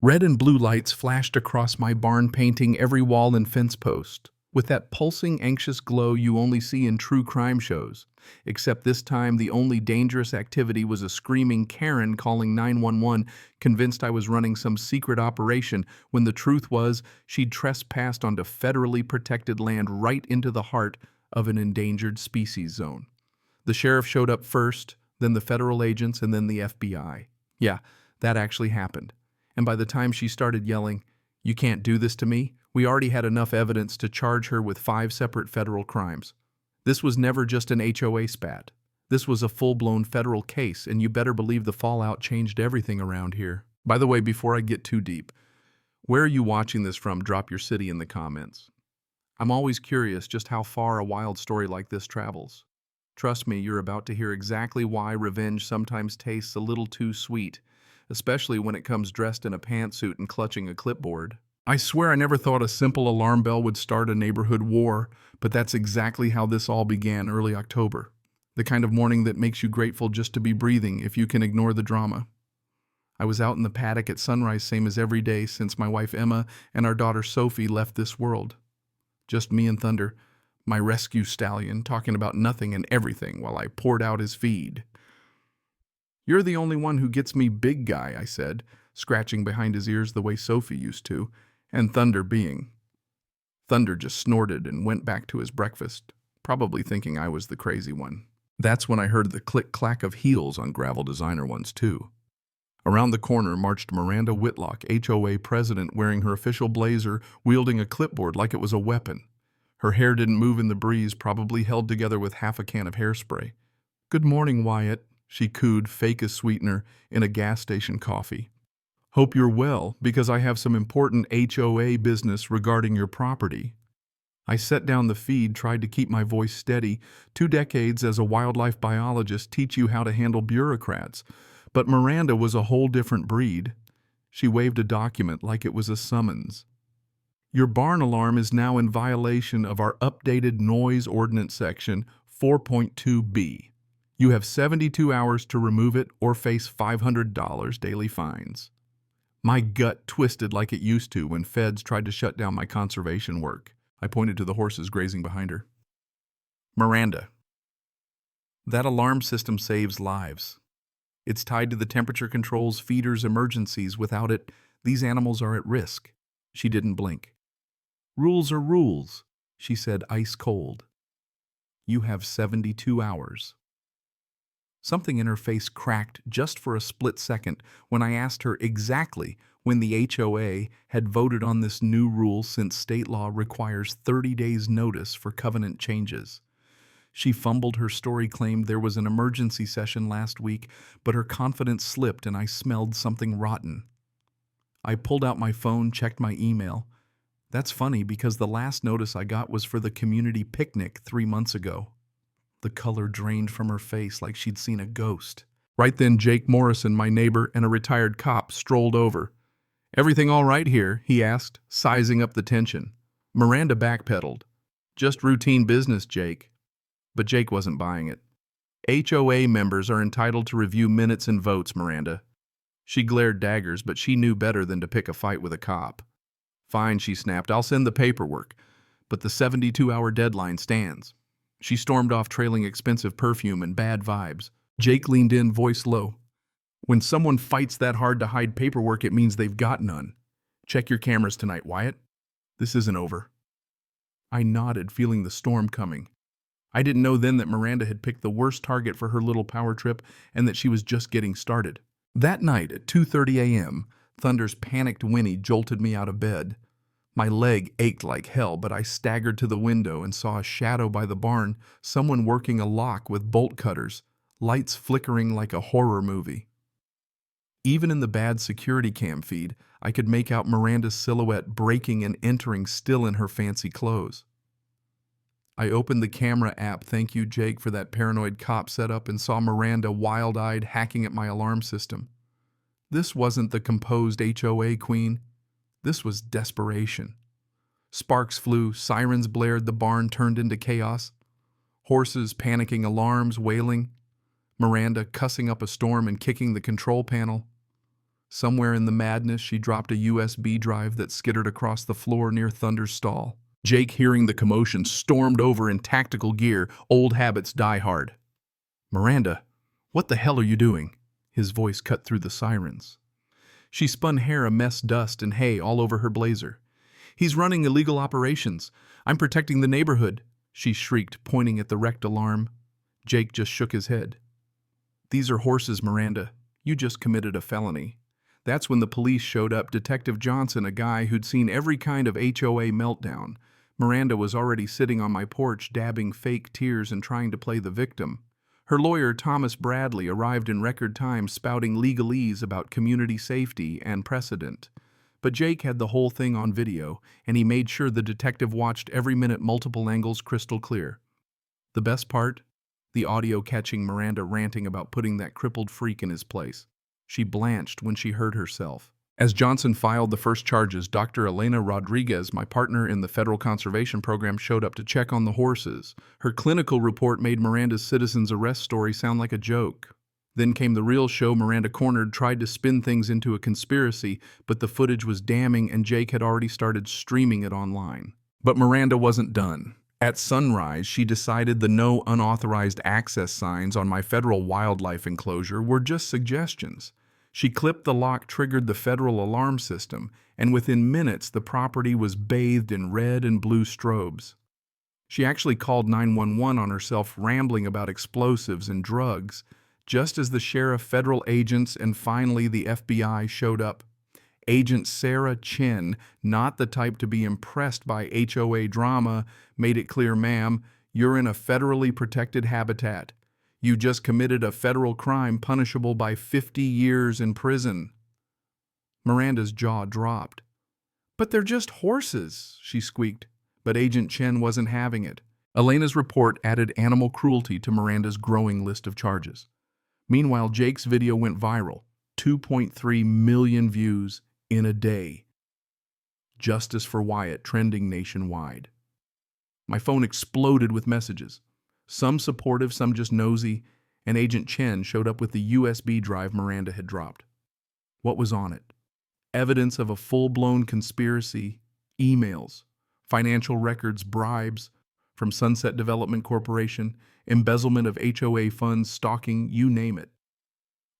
Red and blue lights flashed across my barn, painting every wall and fence post, with that pulsing, anxious glow you only see in true crime shows. Except this time, the only dangerous activity was a screaming Karen calling 911, convinced I was running some secret operation, when the truth was she'd trespassed onto federally protected land right into the heart of an endangered species zone. The sheriff showed up first, then the federal agents, and then the FBI. Yeah, that actually happened. And by the time she started yelling, "You can't do this to me," we already had enough evidence to charge her with 5 separate federal crimes. This was never just an HOA spat. This was a full-blown federal case, and you better believe the fallout changed everything around here. By the way, before I get too deep, where are you watching this from? Drop your city in the comments. I'm always curious just how far a wild story like this travels. Trust me, you're about to hear exactly why revenge sometimes tastes a little too sweet, especially when it comes dressed in a pantsuit and clutching a clipboard. I swear I never thought a simple alarm bell would start a neighborhood war, but that's exactly how this all began early October. The kind of morning that makes you grateful just to be breathing if you can ignore the drama. I was out in the paddock at sunrise, same as every day since my wife Emma and our daughter Sophie left this world. Just me and Thunder, my rescue stallion, talking about nothing and everything while I poured out his feed. "You're the only one who gets me, big guy," I said, scratching behind his ears the way Sophie used to, and Thunder just snorted and went back to his breakfast, probably thinking I was the crazy one. That's when I heard the click-clack of heels on gravel designer ones, too. Around the corner marched Miranda Whitlock, HOA president, wearing her official blazer, wielding a clipboard like it was a weapon. Her hair didn't move in the breeze, probably held together with half a can of hairspray. "Good morning, Wyatt," she cooed, fake as sweetener, in a gas station coffee. "Hope you're well, because I have some important HOA business regarding your property." I set down the feed, tried to keep my voice steady. 2 decades as a wildlife biologist teach you how to handle bureaucrats. But Miranda was a whole different breed. She waved a document like it was a summons. "Your barn alarm is now in violation of our updated noise ordinance section 4.2b. You have 72 hours to remove it or face $500 daily fines." My gut twisted like it used to when feds tried to shut down my conservation work. I pointed to the horses grazing behind her. "Miranda, that alarm system saves lives. It's tied to the temperature controls, feeders, emergencies. Without it, these animals are at risk." She didn't blink. "Rules are rules," she said, ice cold. "You have 72 hours. Something in her face cracked just for a split second when I asked her exactly when the HOA had voted on this new rule, since state law requires 30 days notice for covenant changes. She fumbled her story, claimed there was an emergency session last week, but her confidence slipped and I smelled something rotten. I pulled out my phone, checked my email. That's funny because the last notice I got was for the community picnic 3 months ago. The color drained from her face like she'd seen a ghost. Right then, Jake Morrison, my neighbor and a retired cop, strolled over. "Everything all right here?" he asked, sizing up the tension. Miranda backpedaled. "Just routine business, Jake." But Jake wasn't buying it. "HOA members are entitled to review minutes and votes, Miranda." She glared daggers, but she knew better than to pick a fight with a cop. "Fine," she snapped. "I'll send the paperwork. But the 72-hour deadline stands." She stormed off, trailing expensive perfume and bad vibes. Jake leaned in, voice low. "When someone fights that hard to hide paperwork, it means they've got none. Check your cameras tonight, Wyatt. This isn't over." I nodded, feeling the storm coming. I didn't know then that Miranda had picked the worst target for her little power trip and that she was just getting started. That night at 2:30 a.m., Thunder's panicked whinny jolted me out of bed. My leg ached like hell, but I staggered to the window and saw a shadow by the barn, someone working a lock with bolt cutters, lights flickering like a horror movie. Even in the bad security cam feed, I could make out Miranda's silhouette breaking and entering, still in her fancy clothes. I opened the camera app, thank you, Jake, for that paranoid cop setup, and saw Miranda wild-eyed hacking at my alarm system. This wasn't the composed HOA queen. This was desperation. Sparks flew, sirens blared, the barn turned into chaos. Horses panicking, alarms wailing. Miranda cussing up a storm and kicking the control panel. Somewhere in the madness, she dropped a USB drive that skittered across the floor near Thunder's stall. Jake, hearing the commotion, stormed over in tactical gear. Old habits die hard. "Miranda, what the hell are you doing?" His voice cut through the sirens. She spun hair a mess, dust and hay all over her blazer. "He's running illegal operations. I'm protecting the neighborhood," she shrieked, pointing at the wrecked alarm. Jake just shook his head. "These are horses, Miranda. You just committed a felony." That's when the police showed up. Detective Johnson, a guy who'd seen every kind of HOA meltdown. Miranda was already sitting on my porch, dabbing fake tears and trying to play the victim. Her lawyer, Thomas Bradley, arrived in record time, spouting legalese about community safety and precedent. But Jake had the whole thing on video, and he made sure the detective watched every minute, multiple angles, crystal clear. The best part? The audio catching Miranda ranting about putting that crippled freak in his place. She blanched when she heard herself. As Johnson filed the first charges, Dr. Elena Rodriguez, my partner in the Federal Conservation Program, showed up to check on the horses. Her clinical report made Miranda's citizen's arrest story sound like a joke. Then came the real show. Miranda cornered, tried to spin things into a conspiracy, but the footage was damning and Jake had already started streaming it online. But Miranda wasn't done. At sunrise, she decided the no unauthorized access signs on my federal wildlife enclosure were just suggestions. She clipped the lock, triggered the federal alarm system, and within minutes the property was bathed in red and blue strobes. She actually called 911 on herself, rambling about explosives and drugs, just as the sheriff, federal agents, and finally the FBI showed up. Agent Sarah Chin, not the type to be impressed by HOA drama, made it clear, "Ma'am, you're in a federally protected habitat. You just committed a federal crime punishable by 50 years in prison." Miranda's jaw dropped. "But they're just horses," she squeaked. But Agent Chen wasn't having it. Elena's report added animal cruelty to Miranda's growing list of charges. Meanwhile, Jake's video went viral. 2.3 million views in a day. "Justice for Wyatt" trending nationwide. My phone exploded with messages. Some supportive, some just nosy, and Agent Chen showed up with the USB drive Miranda had dropped. What was on it? Evidence of a full-blown conspiracy, emails, financial records, bribes from Sunset Development Corporation, embezzlement of HOA funds, stalking, you name it.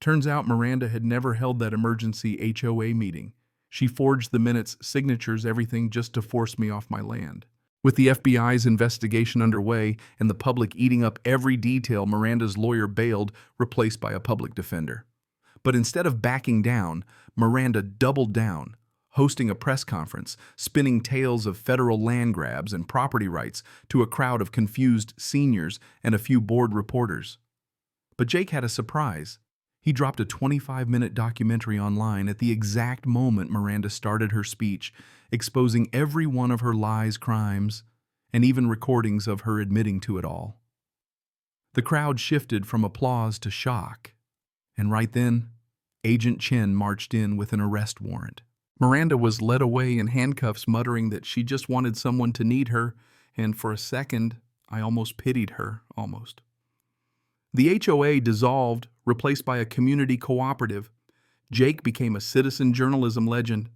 Turns out Miranda had never held that emergency HOA meeting. She forged the minutes, signatures, everything just to force me off my land. With the FBI's investigation underway and the public eating up every detail, Miranda's lawyer bailed, replaced by a public defender. But instead of backing down, Miranda doubled down, hosting a press conference, spinning tales of federal land grabs and property rights to a crowd of confused seniors and a few bored reporters. But Jake had a surprise. He dropped a 25-minute documentary online at the exact moment Miranda started her speech, exposing every one of her lies, crimes, and even recordings of her admitting to it all. The crowd shifted from applause to shock, and right then, Agent Chen marched in with an arrest warrant. Miranda was led away in handcuffs, muttering that she just wanted someone to need her, and for a second, I almost pitied her, almost. The HOA dissolved, replaced by a community cooperative. Jake became a citizen journalism legend.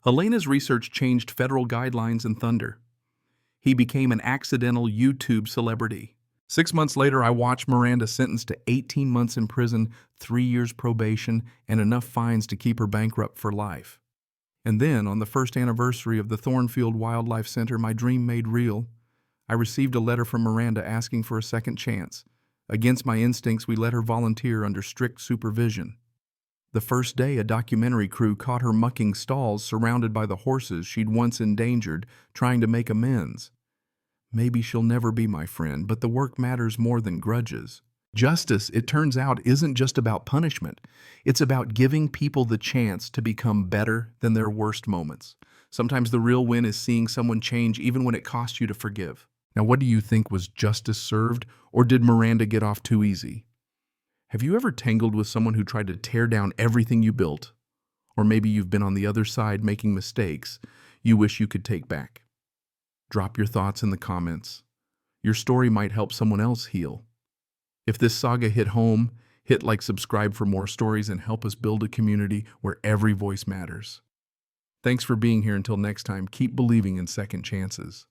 Elena's research changed federal guidelines in Thunder. He became an accidental YouTube celebrity. 6 months later, I watched Miranda sentenced to 18 months in prison, 3 years probation, and enough fines to keep her bankrupt for life. And then, on the first anniversary of the Thornfield Wildlife Center, my dream made real. I received a letter from Miranda asking for a second chance. Against my instincts, we let her volunteer under strict supervision. The first day, a documentary crew caught her mucking stalls surrounded by the horses she'd once endangered, trying to make amends. Maybe she'll never be my friend, but the work matters more than grudges. Justice, it turns out, isn't just about punishment. It's about giving people the chance to become better than their worst moments. Sometimes the real win is seeing someone change even when it costs you to forgive. Now, what do you think, was justice served, or did Miranda get off too easy? Have you ever tangled with someone who tried to tear down everything you built? Or maybe you've been on the other side making mistakes you wish you could take back. Drop your thoughts in the comments. Your story might help someone else heal. If this saga hit home, Hit like, subscribe for more stories, and help us build a community where every voice matters. Thanks for being here. Until next time, keep believing in second chances.